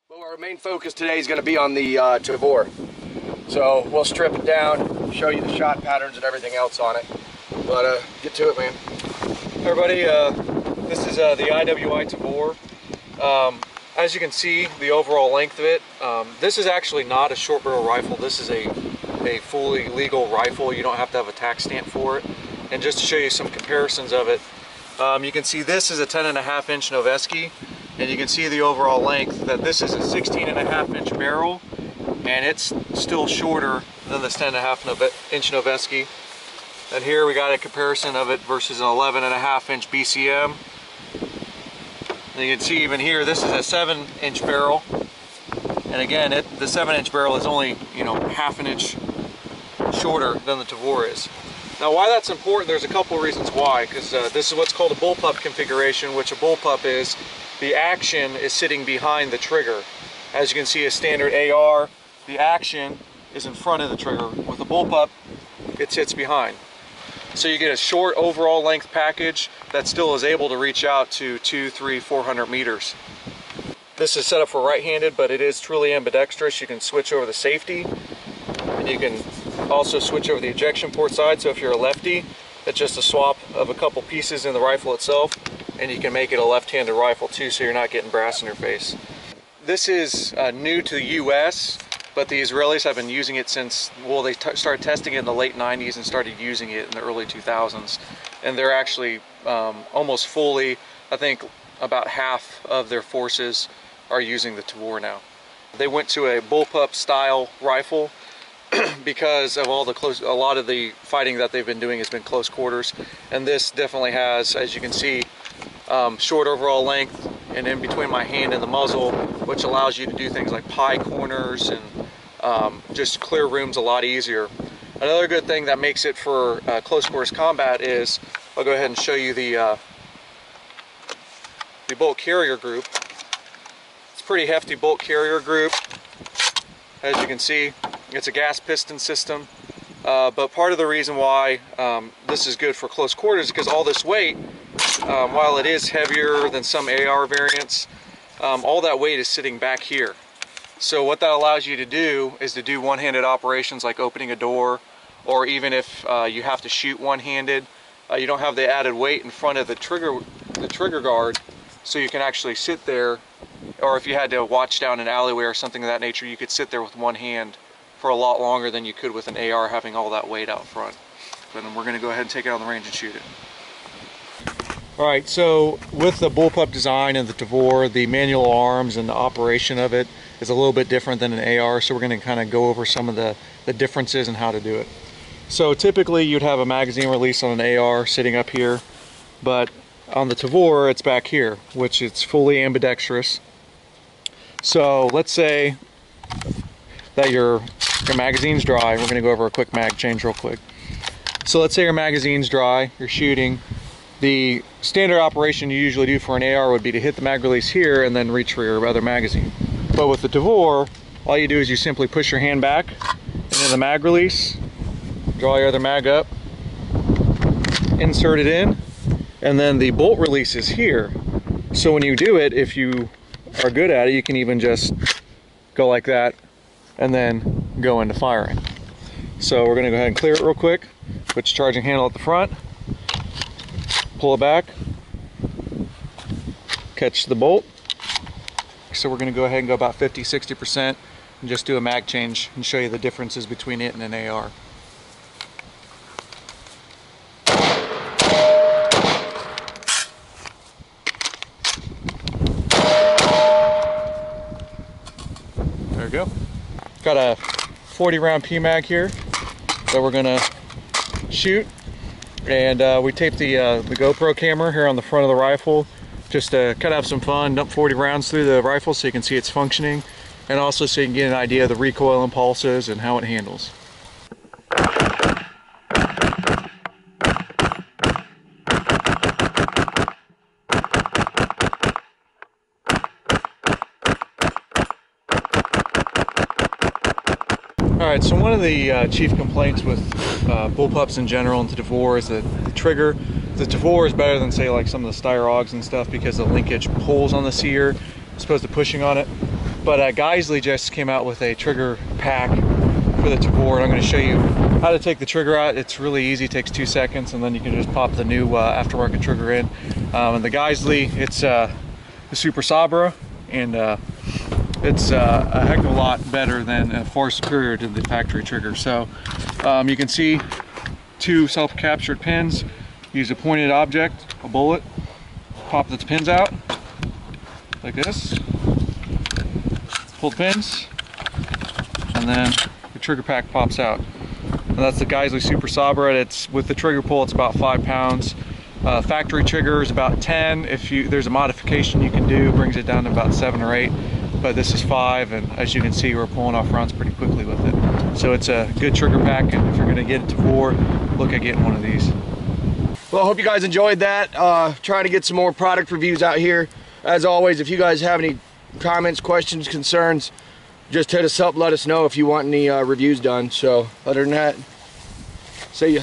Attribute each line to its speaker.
Speaker 1: Well, our main focus today is going to be on the Tavor. So we'll strip it down, show you the shot patterns and everything else on it. But get to it, man.
Speaker 2: Hey everybody, this is the IWI Tavor. As you can see, the overall length of it, this is actually not a short barrel rifle. This is a fully legal rifle. You don't have to have a tax stamp for it. And just to show you some comparisons of it, you can see this is a 10.5 inch Noveske, and you can see the overall length that this is a 16.5 inch barrel, and it's still shorter than this 10.5 inch Noveske. And here we got a comparison of it versus an 11.5 inch BCM. And you can see even here, this is a 7 inch barrel, and again, the 7 inch barrel is only, half an inch shorter than the Tavor is. Now, why that's important, there's a couple of reasons why, because this is what's called a bullpup configuration, which a bullpup is the action is sitting behind the trigger. As you can see, a standard AR, the action is in front of the trigger. With a bullpup, it sits behind. So you get a short overall length package that still is able to reach out to 200, 300, 400 meters. This is set up for right-handed, but it is truly ambidextrous. You can switch over the safety, and you can also switch over the ejection port side. So if you're a lefty, it's just a swap of a couple pieces in the rifle itself, and you can make it a left-handed rifle too, so you're not getting brass in your face. This is new to the US, but the Israelis have been using it since, well, they started testing it in the late 90s and started using it in the early 2000s. And they're actually almost fully, I think about half of their forces are using the Tavor now. They went to a bullpup style rifle because of all the a lot of the fighting that they've been doing has been close quarters. And this definitely has, as you can see, short overall length and in between my hand and the muzzle, which allows you to do things like pie corners and just clear rooms a lot easier. Another good thing that makes it for close quarters combat is, I'll go ahead and show you the bolt carrier group. It's a pretty hefty bolt carrier group. As you can see, it's a gas piston system. But part of the reason why this is good for close quarters is because all this weight, while it is heavier than some AR variants, all that weight is sitting back here. So what that allows you to do is to do one-handed operations like opening a door, or even if you have to shoot one-handed, you don't have the added weight in front of the trigger guard, so you can actually sit there. Or if you had to watch down an alleyway or something of that nature, you could sit there with one hand for a lot longer than you could with an AR having all that weight out front. But we're going to go ahead and take it on the range and shoot it. Alright, so with the bullpup design and the Tavor, the manual arms and the operation of it is a little bit different than an AR, so we're going to kind of go over some of the differences and how to do it. So typically you'd have a magazine release on an AR sitting up here, but on the Tavor it's back here, which it's fully ambidextrous. So let's say that your magazine's dry. We're going to go over a quick mag change real quick. So let's say your magazine's dry, you're shooting. The standard operation you usually do for an AR would be to hit the mag release here and then reach for your other magazine. But with the Tavor, all you do is you simply push your hand back into the mag release, draw your other mag up, insert it in, and then the bolt release is here. So when you do it, if you are good at it, you can even just go like that and then go into firing. So we're going to go ahead and clear it real quick. Put your charging handle at the front, pull it back, catch the bolt. So we're going to go ahead and go about 50-60% and just do a mag change and show you the differences between it and an AR. There we go. Got a 40 round PMag here that we're going to shoot. And we taped the GoPro camera here on the front of the rifle just to kind of have some fun, dump 40 rounds through the rifle so you can see it's functioning, and also so you can get an idea of the recoil impulses and how it handles. Alright, so one of the chief complaints with bullpups in general and the Tavor is the trigger. The Tavor is better than, say, like some of the Styrogs and stuff because the linkage pulls on the sear as opposed to pushing on it. But Geisley just came out with a trigger pack for the Tavor, and I'm going to show you how to take the trigger out. It's really easy, it takes 2 seconds, and then you can just pop the new aftermarket trigger in. And the Geisley, it's the Super Sabra, and it's a heck of a lot better than, far superior to the factory trigger. So you can see 2 self-captured pins. Use a pointed object, a bullet, pop the pins out like this, pull the pins, and then the trigger pack pops out. And that's the Geisley Super Sabra. It's with the trigger pull, it's about 5 pounds. Factory trigger is about 10. If there's a modification you can do, brings it down to about 7 or 8. But this is 5, and as you can see, we're pulling off rounds pretty quickly with it. So it's a good trigger pack, and if you're going to get a Tavor, look at getting one of these.
Speaker 1: Well, I hope you guys enjoyed that. Trying to get some more product reviews out here. As always, if you guys have any comments, questions, concerns, just hit us up, let us know if you want any reviews done. So other than that, see ya.